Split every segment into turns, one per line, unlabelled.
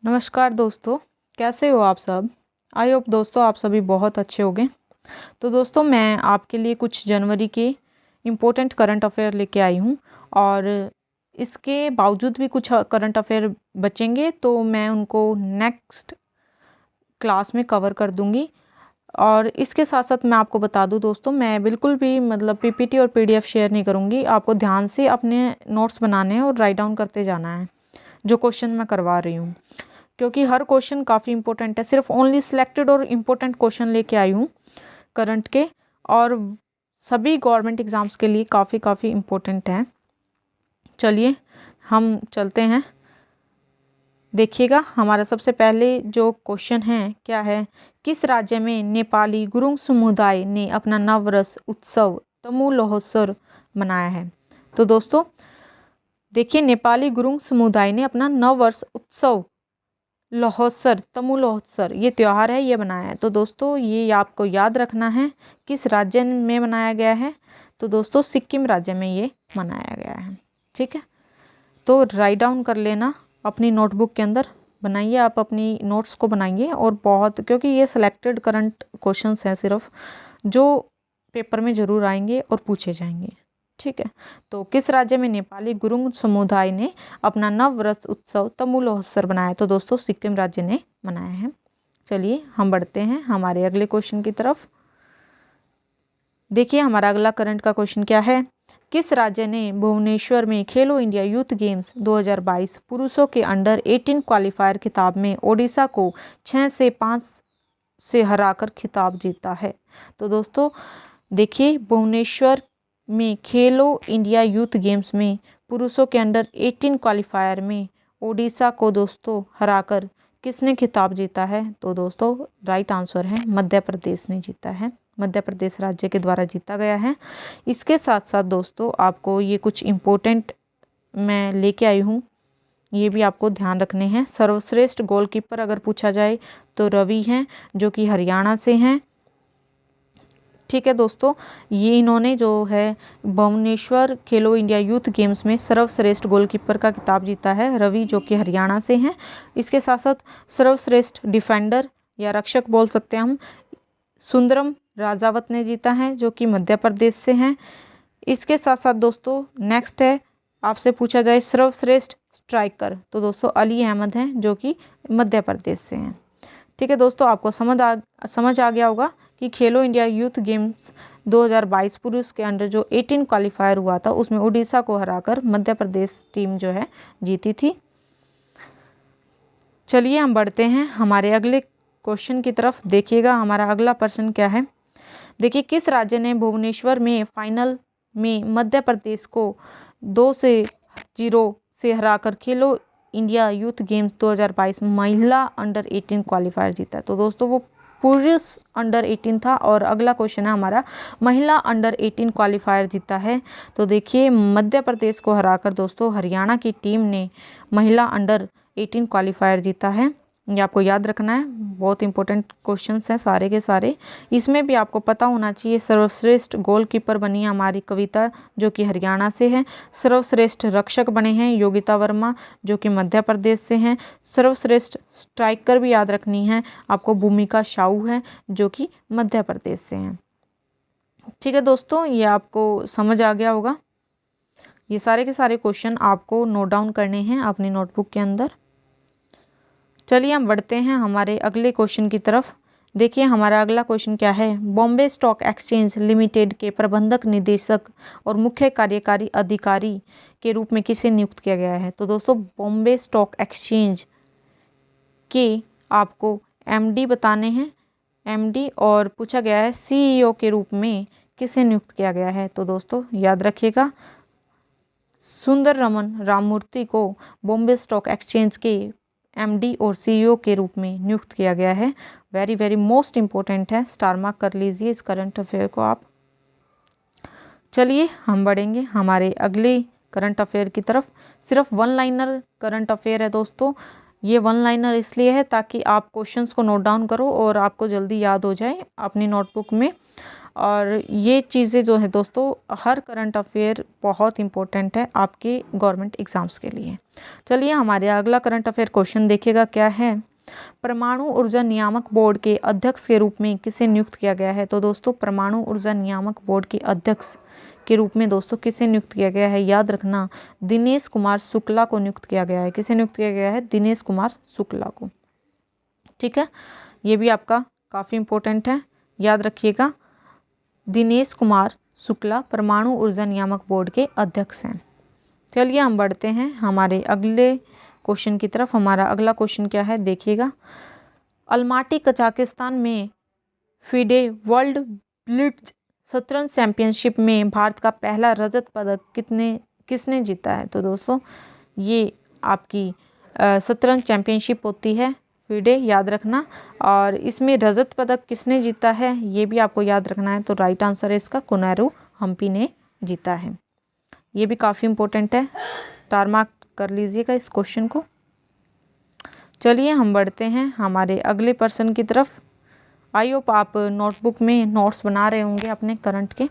नमस्कार दोस्तों, कैसे हो आप सब। आई होप दोस्तों आप सभी बहुत अच्छे होंगे। तो दोस्तों मैं आपके लिए कुछ जनवरी के इम्पोर्टेंट करंट अफेयर लेके आई हूँ और इसके बावजूद भी कुछ करंट अफेयर बचेंगे तो मैं उनको नेक्स्ट क्लास में कवर कर दूँगी। और इसके साथ साथ मैं आपको बता दूं दोस्तों, मैं बिल्कुल भी मतलब पीपीटी और पीडीएफ शेयर नहीं करूँगी। आपको ध्यान से अपने नोट्स बनाने हैं और राइट डाउन करते जाना है जो क्वेश्चन मैं करवा रही हूँ, क्योंकि हर क्वेश्चन काफ़ी इंपॉर्टेंट है। सिर्फ ओनली सिलेक्टेड और इम्पोर्टेंट क्वेश्चन लेके आई हूँ करंट के, और सभी गवर्नमेंट एग्ज़ाम्स के लिए काफ़ी इम्पोर्टेंट हैं। चलिए हम चलते हैं, देखिएगा। हमारा सबसे पहले जो क्वेश्चन है क्या है, किस राज्य में नेपाली गुरुंग समुदाय ने अपना नववर्ष उत्सव तमु महोत्सव मनाया है। तो दोस्तों देखिए, नेपाली गुरुंग समुदाय ने अपना नववर्ष उत्सव महोत्सव तमु महोत्सव ये त्यौहार है, ये मनाया है। तो दोस्तों ये आपको याद रखना है किस राज्य में मनाया गया है। तो दोस्तों सिक्किम राज्य में ये मनाया गया है। ठीक है, तो राइट डाउन कर लेना अपनी नोटबुक के अंदर, बनाइए आप अपनी नोट्स को बनाइए। और बहुत, क्योंकि ये सिलेक्टेड करंट क्वेश्चंस हैं सिर्फ, जो पेपर में ज़रूर आएंगे और पूछे जाएंगे। ठीक है, तो किस राज्य में नेपाली गुरुंग समुदाय ने अपना नववर्ष उत्सव तमु महोत्सव बनाया। तो दोस्तों सिक्किम राज्य ने मनाया है। चलिए हम बढ़ते हैं हमारे अगले क्वेश्चन की तरफ। देखिए हमारा अगला करंट का क्वेश्चन क्या है, किस राज्य ने भुवनेश्वर में खेलो इंडिया यूथ गेम्स 2022 पुरुषों के अंडर 18 क्वालिफायर खिताब में ओडिशा को 6-5 से हराकर खिताब जीता है। तो दोस्तों देखिए, भुवनेश्वर में खेलो इंडिया यूथ गेम्स में पुरुषों के अंडर 18 क्वालिफायर में ओडिशा को दोस्तों हराकर किसने खिताब जीता है। तो दोस्तों राइट आंसर है मध्य प्रदेश ने जीता है, मध्य प्रदेश राज्य के द्वारा जीता गया है। इसके साथ साथ दोस्तों आपको ये कुछ इम्पोर्टेंट मैं लेके आई हूँ, ये भी आपको ध्यान रखने हैं। सर्वश्रेष्ठ गोलकीपर अगर पूछा जाए तो रवि हैं, जो कि हरियाणा से हैं। ठीक है दोस्तों, ये इन्होंने जो है भुवनेश्वर खेलो इंडिया यूथ गेम्स में सर्वश्रेष्ठ गोलकीपर का खिताब जीता है, रवि जो कि हरियाणा से हैं। इसके साथ साथ सर्वश्रेष्ठ डिफेंडर या रक्षक बोल सकते हैं हम, सुंदरम राजावत ने जीता है, जो कि मध्य प्रदेश से हैं। इसके साथ साथ दोस्तों नेक्स्ट है, आपसे पूछा जाए सर्वश्रेष्ठ स्ट्राइकर, तो दोस्तों अली अहमद हैं, जो कि मध्य प्रदेश से हैं। ठीक है दोस्तों, आपको समझ आ गया होगा कि खेलो इंडिया यूथ गेम्स 2022 पुरुष के अंडर जो 18 क्वालिफायर हुआ था उसमें उड़ीसा को हराकर मध्य प्रदेश टीम जो है जीती थी। चलिए हम बढ़ते हैं हमारे अगले क्वेश्चन की तरफ। देखिएगा हमारा अगला प्रश्न क्या है। देखिए, किस राज्य ने भुवनेश्वर में फाइनल में मध्य प्रदेश को 2-0 से हराकर खेलो इंडिया यूथ गेम्स 2022 महिला अंडर 18 क्वालिफायर जीता है। तो दोस्तों वो पुरुष अंडर 18 था, और अगला क्वेश्चन है हमारा महिला अंडर 18 क्वालिफायर जीता है। तो देखिए मध्य प्रदेश को हराकर दोस्तों हरियाणा की टीम ने महिला अंडर 18 क्वालिफायर जीता है। ये आपको याद रखना है, बहुत इंपॉर्टेंट क्वेश्चंस हैं सारे के सारे। इसमें भी आपको पता होना चाहिए, सर्वश्रेष्ठ गोलकीपर बनी है हमारी कविता, जो कि हरियाणा से है। सर्वश्रेष्ठ रक्षक बने हैं योगिता वर्मा, जो कि मध्य प्रदेश से हैं। सर्वश्रेष्ठ स्ट्राइकर भी याद रखनी है आपको, भूमिका साहू है, जो कि मध्य प्रदेश से हैं। ठीक है दोस्तों, ये आपको समझ आ गया होगा। ये सारे के सारे क्वेश्चन आपको नोट डाउन करने हैं अपनी नोटबुक के अंदर। चलिए हम बढ़ते हैं हमारे अगले क्वेश्चन की तरफ। देखिए हमारा अगला क्वेश्चन क्या है, बॉम्बे स्टॉक एक्सचेंज लिमिटेड के प्रबंधक निदेशक और मुख्य कार्यकारी अधिकारी के रूप में किसे नियुक्त किया गया है। तो दोस्तों बॉम्बे स्टॉक एक्सचेंज के आपको एमडी बताने हैं, एमडी, और पूछा गया है सीईओ के रूप में किसे नियुक्त किया गया है। तो दोस्तों याद रखिएगा, सुंदर रमन राममूर्ति को बॉम्बे स्टॉक एक्सचेंज के एमडी और सीईओ के रूप में नियुक्त किया गया है। वेरी मोस्ट इम्पोर्टेंट है, स्टार मार्क कर लीजिए इस करंट अफेयर को आप। चलिए हम बढ़ेंगे हमारे अगले करंट अफेयर की तरफ। सिर्फ वन लाइनर करंट अफेयर है दोस्तों, ये वन लाइनर इसलिए है ताकि आप क्वेश्चंस को नोट डाउन करो और आपको जल्दी याद हो जाए अपनी नोटबुक में। और ये चीज़ें जो है दोस्तों, हर करंट अफेयर बहुत इंपॉर्टेंट है आपके गवर्नमेंट एग्ज़ाम्स के लिए। चलिए हमारे अगला करंट अफेयर क्वेश्चन देखिएगा क्या है। परमाणु ऊर्जा नियामक बोर्ड के अध्यक्ष के रूप में किसे नियुक्त किया गया है? तो दोस्तों परमाणु ऊर्जा नियामक बोर्ड के अध्यक्ष के रूप में दोस्तों किसे नियुक्त किया गया है? याद रखना, दिनेश कुमार शुक्ला को नियुक्त किया गया है। किसे नियुक्त किया गया है? दिनेश कुमार शुक्ला को। ठीक है, ये भी आपका काफ़ी इंपॉर्टेंट है, याद रखिएगा। दिनेश कुमार शुक्ला परमाणु ऊर्जा नियामक बोर्ड के अध्यक्ष हैं। चलिए हम बढ़ते हैं हमारे अगले क्वेश्चन की तरफ। हमारा अगला क्वेश्चन क्या है देखिएगा। अलमाटी कजाकिस्तान में फिडे वर्ल्ड ब्लिट्ज शतरंज चैंपियनशिप में भारत का पहला रजत पदक किसने जीता है? तो दोस्तों ये आपकी शतरंज चैंपियनशिप होती है फिडे, याद रखना। और इसमें रजत पदक किसने जीता है ये भी आपको याद रखना है। तो राइट आंसर है इसका कोनेरू हम्पी ने जीता है। ये भी काफ़ी इंपॉर्टेंट है, स्टार मार्क कर लीजिएगा इस क्वेश्चन को। चलिए हम बढ़ते हैं हमारे अगले पर्सन की तरफ। आई होप आप नोटबुक में नोट्स बना रहे होंगे अपने करंट के।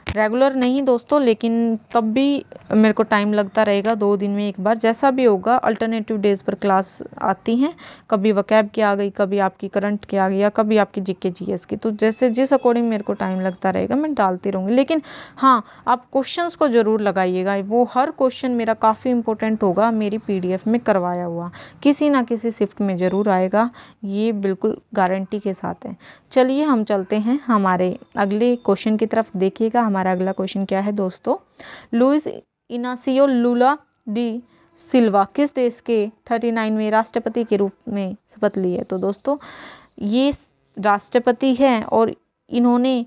रेगुलर नहीं दोस्तों, लेकिन तब भी मेरे को टाइम लगता रहेगा, 2 दिन में एक बार जैसा भी होगा। अल्टरनेटिव डेज पर क्लास आती हैं, कभी वकैब की आ गई, कभी आपकी करंट की आ गई, या कभी आपकी जीके जीएस की। तो जैसे जिस अकॉर्डिंग मेरे को टाइम लगता रहेगा मैं डालती रहूँगी। लेकिन हाँ, आप क्वेश्चंस को ज़रूर लगाइएगा, वो हर क्वेश्चन मेरा काफ़ी इंपॉर्टेंट होगा, मेरी PDF में करवाया हुआ किसी ना किसी शिफ्ट में ज़रूर आएगा, ये बिल्कुल गारंटी के साथ है। चलिए हम चलते हैं हमारे अगले क्वेश्चन की तरफ। देखिएगा हमारा अगला क्वेश्चन क्या है दोस्तों। लुइस इनासियो लुला डी सिल्वा किस देश के 39वें राष्ट्रपति के रूप में शपथ ली है? तो दोस्तों ये राष्ट्रपति हैं और इन्होंने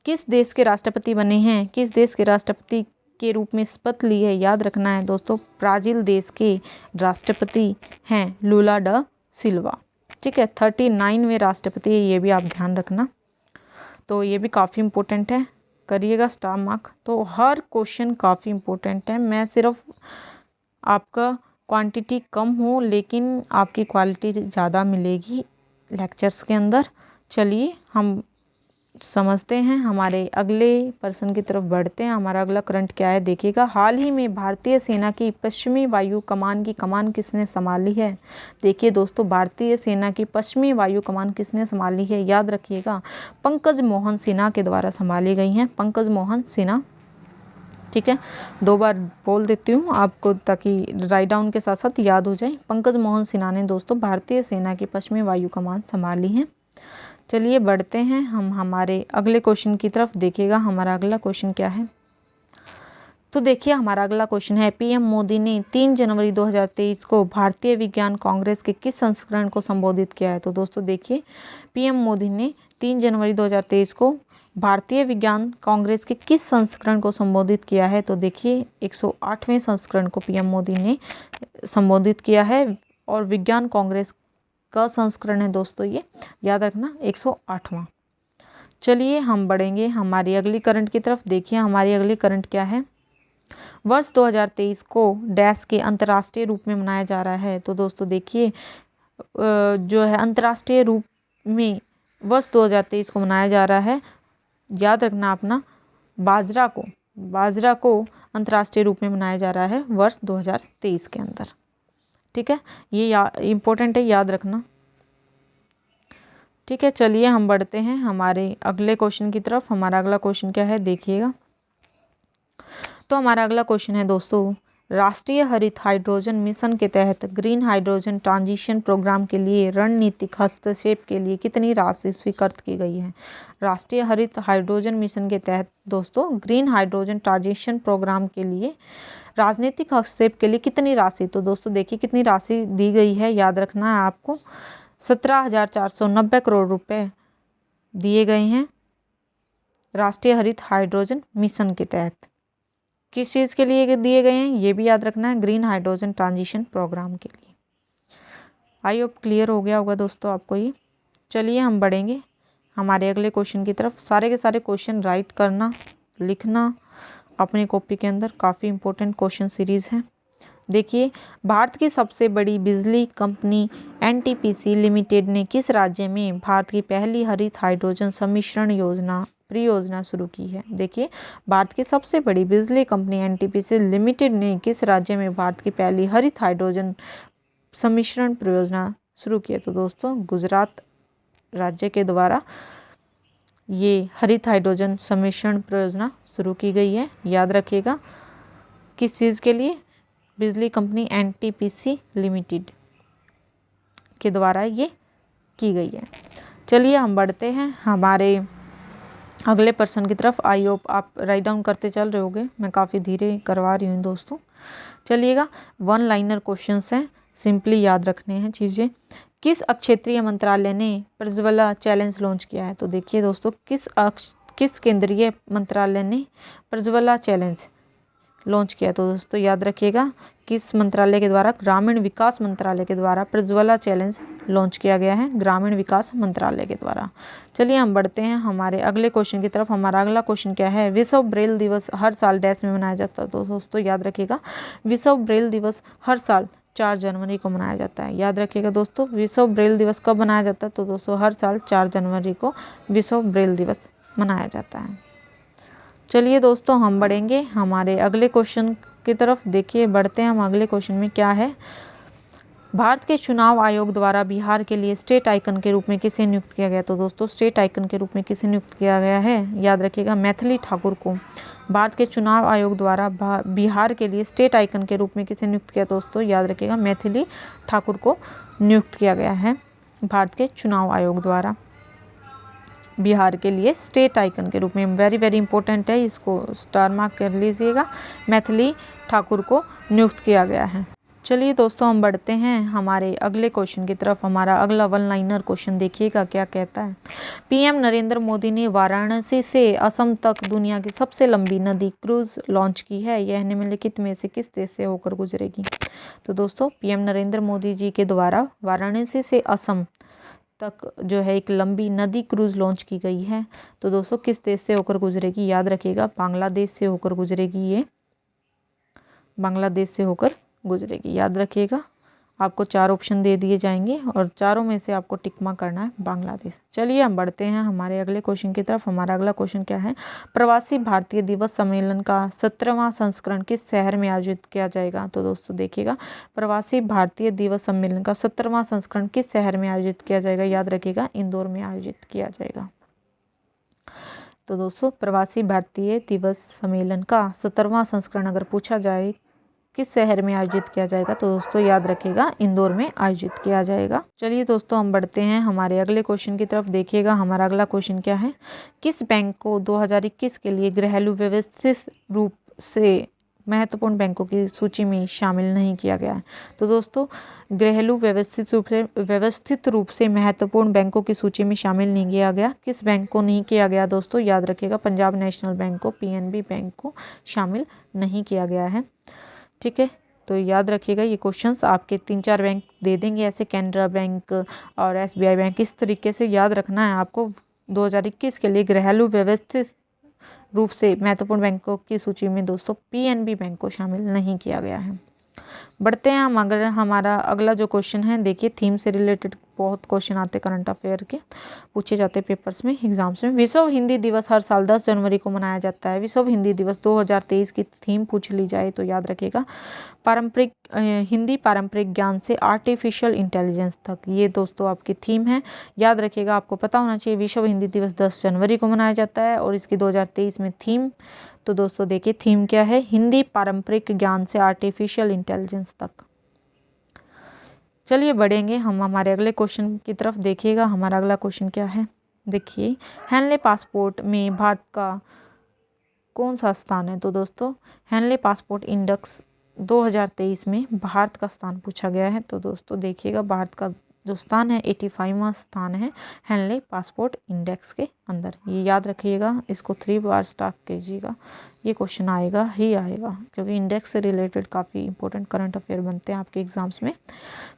किस देश के राष्ट्रपति बने हैं, किस देश के राष्ट्रपति के रूप में शपथ ली है? याद रखना है दोस्तों, ब्राज़ील देश के राष्ट्रपति हैं लुला ड सिल्वा। ठीक है, 39वें राष्ट्रपति है, ये भी आप ध्यान रखना। तो ये भी काफ़ी इम्पोर्टेंट है, करिएगा स्टार मार्क। तो हर क्वेश्चन काफ़ी इम्पोर्टेंट है। मैं सिर्फ आपका क्वांटिटी कम हो लेकिन आपकी क्वालिटी ज़्यादा मिलेगी लेक्चर्स के अंदर। चलिए हम समझते हैं, हमारे अगले पर्सन की तरफ बढ़ते हैं। हमारा अगला करंट क्या है देखिएगा। हाल ही में भारतीय सेना की पश्चिमी वायु कमान की कमान किसने संभाली है? देखिए दोस्तों, भारतीय सेना की पश्चिमी वायु कमान किसने संभाली है? याद रखिएगा, पंकज मोहन सिन्हा के द्वारा संभाली गई हैं, पंकज मोहन सिन्हा। ठीक है, 2 बार बोल देती हूँ आपको ताकि राइट डाउन के साथ साथ याद हो जाए। पंकज मोहन सिन्हा ने दोस्तों भारतीय सेना की पश्चिमी वायु कमान संभाली है। चलिए बढ़ते हैं हम हमारे अगले क्वेश्चन की तरफ। देखिएगा हमारा अगला क्वेश्चन क्या है। तो देखिए हमारा अगला क्वेश्चन है, PM मोदी ने 3 जनवरी 2023 को भारतीय विज्ञान कांग्रेस के किस संस्करण को संबोधित किया है? तो दोस्तों देखिए, PM मोदी ने 3 जनवरी 2023 को भारतीय विज्ञान कांग्रेस के किस संस्करण को संबोधित किया है? तो देखिए 108वें संस्करण को PM मोदी ने संबोधित किया है और विज्ञान कांग्रेस का संस्करण है दोस्तों ये, याद रखना 108वां। चलिए हम बढ़ेंगे हमारी अगली करंट की तरफ। देखिए हमारी अगली करंट क्या है। वर्ष 2023 को डैश के अंतर्राष्ट्रीय रूप में मनाया जा रहा है? तो दोस्तों देखिए जो है अंतर्राष्ट्रीय रूप में वर्ष 2023 को मनाया जा रहा है, याद रखना अपना, बाजरा को अंतर्राष्ट्रीय रूप में मनाया जा रहा है वर्ष 2023 के अंदर। ठीक है, ये इम्पोर्टेंट है, याद रखना। ठीक है, चलिए हम बढ़ते हैं हमारे अगले क्वेश्चन की तरफ। हमारा अगला क्वेश्चन क्या है देखिएगा। तो हमारा अगला क्वेश्चन है दोस्तों, राष्ट्रीय हरित हाइड्रोजन मिशन के तहत ग्रीन हाइड्रोजन ट्रांजिशन प्रोग्राम के लिए रणनीतिक हस्तक्षेप के लिए कितनी राशि स्वीकृत की गई है? राष्ट्रीय हरित हाइड्रोजन मिशन के तहत दोस्तों ग्रीन हाइड्रोजन ट्रांजिशन प्रोग्राम के लिए राजनीतिक हस्तक्षेप के लिए कितनी राशि? तो दोस्तों देखिए कितनी राशि दी गई है, याद रखना है आपको, 17,490 करोड़ रुपए दिए गए हैं राष्ट्रीय हरित हाइड्रोजन मिशन के तहत। किस चीज़ के लिए दिए गए हैं ये भी याद रखना है, ग्रीन हाइड्रोजन ट्रांजिशन प्रोग्राम के लिए। आई होप क्लियर हो गया होगा दोस्तों आपको ये। चलिए हम बढ़ेंगे हमारे अगले क्वेश्चन की तरफ। सारे के सारे क्वेश्चन राइट करना, लिखना अपनी कॉपी के अंदर, काफ़ी इंपॉर्टेंट क्वेश्चन सीरीज़ है। देखिए, भारत की सबसे बड़ी बिजली कंपनी एनटीपीसी लिमिटेड ने किस राज्य में भारत की पहली हरित हाइड्रोजन सम्मिश्रण परियोजना शुरू की है। देखिए, भारत की सबसे बड़ी बिजली कंपनी एनटीपीसी लिमिटेड ने किस राज्य में भारत की पहली हरित हाइड्रोजन सम्मिश्रण परियोजना शुरू की है। तो दोस्तों, गुजरात राज्य के द्वारा ये हरित हाइड्रोजन सम्मिश्रण परियोजना शुरू की गई है। याद रखिएगा, किस चीज़ के लिए? बिजली कंपनी एनटीपीसी लिमिटेड के द्वारा ये की गई है। चलिए हम बढ़ते हैं हमारे अगले प्रश्न की तरफ। आई होप आप राइट डाउन करते चल रहे होगे, मैं काफ़ी धीरे करवा रही हूँ दोस्तों। चलिएगा, वन लाइनर क्वेश्चंस हैं, सिंपली याद रखने हैं चीज़ें। किस क्षेत्रीय मंत्रालय ने प्रज्वला चैलेंज लॉन्च किया है। तो देखिए दोस्तों, किस केंद्रीय मंत्रालय ने प्रज्वला चैलेंज लॉन्च किया। तो दोस्तों याद रखिएगा, किस मंत्रालय के द्वारा? ग्रामीण विकास मंत्रालय के द्वारा प्रज्वला चैलेंज लॉन्च किया गया है, ग्रामीण विकास मंत्रालय के द्वारा। चलिए हम बढ़ते हैं हमारे अगले क्वेश्चन की तरफ। हमारा अगला क्वेश्चन क्या है? विश्व ब्रेल दिवस हर साल डैश में मनाया जाता है। तो दोस्तों याद रखिएगा, विश्व ब्रेल दिवस हर साल 4 जनवरी को मनाया जाता है। याद रखिएगा दोस्तों, विश्व ब्रेल दिवस कब मनाया जाता है? तो दोस्तों हर साल 4 जनवरी को विश्व ब्रेल दिवस मनाया जाता है। चलिए दोस्तों, हम बढ़ेंगे हमारे अगले क्वेश्चन की तरफ। देखिए, बढ़ते हैं हम अगले क्वेश्चन में। क्या है? भारत के चुनाव आयोग द्वारा बिहार के लिए स्टेट आइकन के रूप में किसे नियुक्त किया गया? तो दोस्तों स्टेट आइकन के रूप में किसे नियुक्त किया गया है? याद रखिएगा, मैथिली ठाकुर को भारत के चुनाव आयोग द्वारा बिहार के लिए स्टेट आइकन के रूप में किसे नियुक्त किया? दोस्तों याद रखिएगा, मैथिली ठाकुर को नियुक्त किया गया है भारत के चुनाव आयोग द्वारा बिहार के लिए स्टेट आइकन के रूप में। वेरी वेरी इंपॉर्टेंट है, इसको स्टार मार्क कर लीजिएगा। मैथिली ठाकुर को नियुक्त किया गया है। चलिए दोस्तों, हम बढ़ते हैं हमारे अगले क्वेश्चन की तरफ। हमारा अगला वन लाइनर क्वेश्चन देखिएगा क्या कहता है। पीएम नरेंद्र मोदी ने वाराणसी से असम तक दुनिया की सबसे लंबी नदी क्रूज लॉन्च की है। यह निम्नलिखित में से किस देश से होकर गुजरेगी? तो दोस्तों पीएम नरेंद्र मोदी जी के द्वारा वाराणसी से असम तक जो है एक लंबी नदी क्रूज लॉन्च की गई है। तो दोस्तों किस देश से होकर गुजरेगी? याद रखिएगा, बांग्लादेश से होकर गुजरेगी। ये बांग्लादेश से होकर गुजरेगी। याद रखिएगा, आपको 4 ऑप्शन दे दिए जाएंगे और चारों में से आपको टिक मार्क करना है बांग्लादेश। चलिए हम बढ़ते हैं हमारे अगले क्वेश्चन की तरफ। हमारा अगला क्वेश्चन क्या है? प्रवासी भारतीय दिवस सम्मेलन का 17वां संस्करण किस शहर में आयोजित किया जाएगा? तो दोस्तों देखिएगा, प्रवासी भारतीय दिवस सम्मेलन का 17वां संस्करण किस शहर में आयोजित किया जाएगा? याद रखिएगा, इंदौर में आयोजित किया जाएगा। तो दोस्तों प्रवासी भारतीय दिवस सम्मेलन का 17वां संस्करण अगर पूछा जाए किस शहर में आयोजित किया जाएगा? तो दोस्तों याद रखिएगा, इंदौर में आयोजित किया जाएगा। चलिए दोस्तों, हम बढ़ते हैं हमारे अगले क्वेश्चन की तरफ। देखिएगा, हमारा अगला क्वेश्चन क्या है? किस बैंक को 2021 के लिए घरेलू व्यवस्थित रूप से महत्वपूर्ण बैंकों की सूची में शामिल नहीं किया गया है? तो दोस्तों घरेलू व्यवस्थित रूप से महत्वपूर्ण बैंकों की सूची में शामिल नहीं किया गया। किस बैंक को नहीं किया गया? दोस्तों याद रखिएगा, पंजाब नेशनल बैंक को, पीएनबी बैंक को शामिल नहीं किया गया है। ठीक है, तो याद रखिएगा, ये क्वेश्चंस आपके 3-4 बैंक दे देंगे ऐसे, कैनरा बैंक और एसबीआई बैंक। इस तरीके से याद रखना है आपको। 2021 के लिए घरेलू व्यवस्थित रूप से महत्वपूर्ण बैंकों की सूची में दोस्तों पीएनबी बैंक को शामिल नहीं किया गया है। बढ़ते हैं हम अगर हमारा अगला जो क्वेश्चन है, देखिए थीम से रिलेटेड बहुत क्वेश्चन आते करंट अफेयर के, पूछे जाते पेपर्स में, एग्जाम्स में। विश्व हिंदी दिवस हर साल 10 जनवरी को मनाया जाता है। विश्व हिंदी दिवस 2023 की थीम पूछ ली जाए तो याद रखिएगा, हिंदी पारंपरिक ज्ञान से आर्टिफिशियल इंटेलिजेंस तक। ये दोस्तों आपकी थीम है, याद रखिएगा। आपको पता होना चाहिए विश्व हिंदी दिवस 10 जनवरी को मनाया जाता है और इसकी 2023 में थीम। तो दोस्तों देखिए थीम क्या है? हिंदी पारंपरिक ज्ञान से आर्टिफिशियल इंटेलिजेंस तक। चलिए बढ़ेंगे हम हमारे अगले क्वेश्चन की तरफ। देखिएगा, हमारा अगला क्वेश्चन क्या है? देखिए, हेनले पासपोर्ट में भारत का कौन सा स्थान है? तो दोस्तों हेनले पासपोर्ट इंडेक्स 2023 में भारत का स्थान पूछा गया है। तो दोस्तों देखिएगा, भारत का जो स्थान है 85वां स्थान है हेनले पासपोर्ट इंडेक्स के अंदर। ये याद रखिएगा, इसको 3 बार स्टार्ट कीजिएगा, ये क्वेश्चन आएगा ही आएगा, क्योंकि इंडेक्स से रिलेटेड काफ़ी इंपॉर्टेंट करंट अफेयर बनते हैं आपके एग्जाम्स में।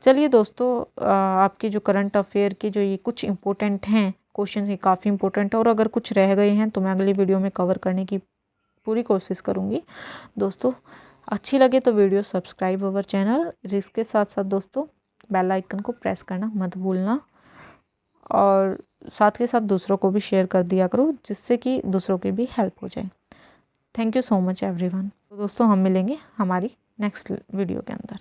चलिए दोस्तों, आपके जो करंट अफेयर के जो ये कुछ इंपॉर्टेंट हैं क्वेश्चन, ये काफ़ी इंपॉर्टेंट है और अगर कुछ रह गए हैं तो मैं अगली वीडियो में कवर करने की पूरी कोशिश करूँगी। दोस्तों अच्छी लगे तो वीडियो सब्सक्राइब अवर चैनल। इसके साथ साथ दोस्तों बेल आइकन को प्रेस करना मत भूलना, और साथ के साथ दूसरों को भी शेयर कर दिया करो, जिससे कि दूसरों की भी हेल्प हो जाए। Thank you so much everyone. तो दोस्तों हम मिलेंगे हमारी नेक्स्ट वीडियो के अंदर।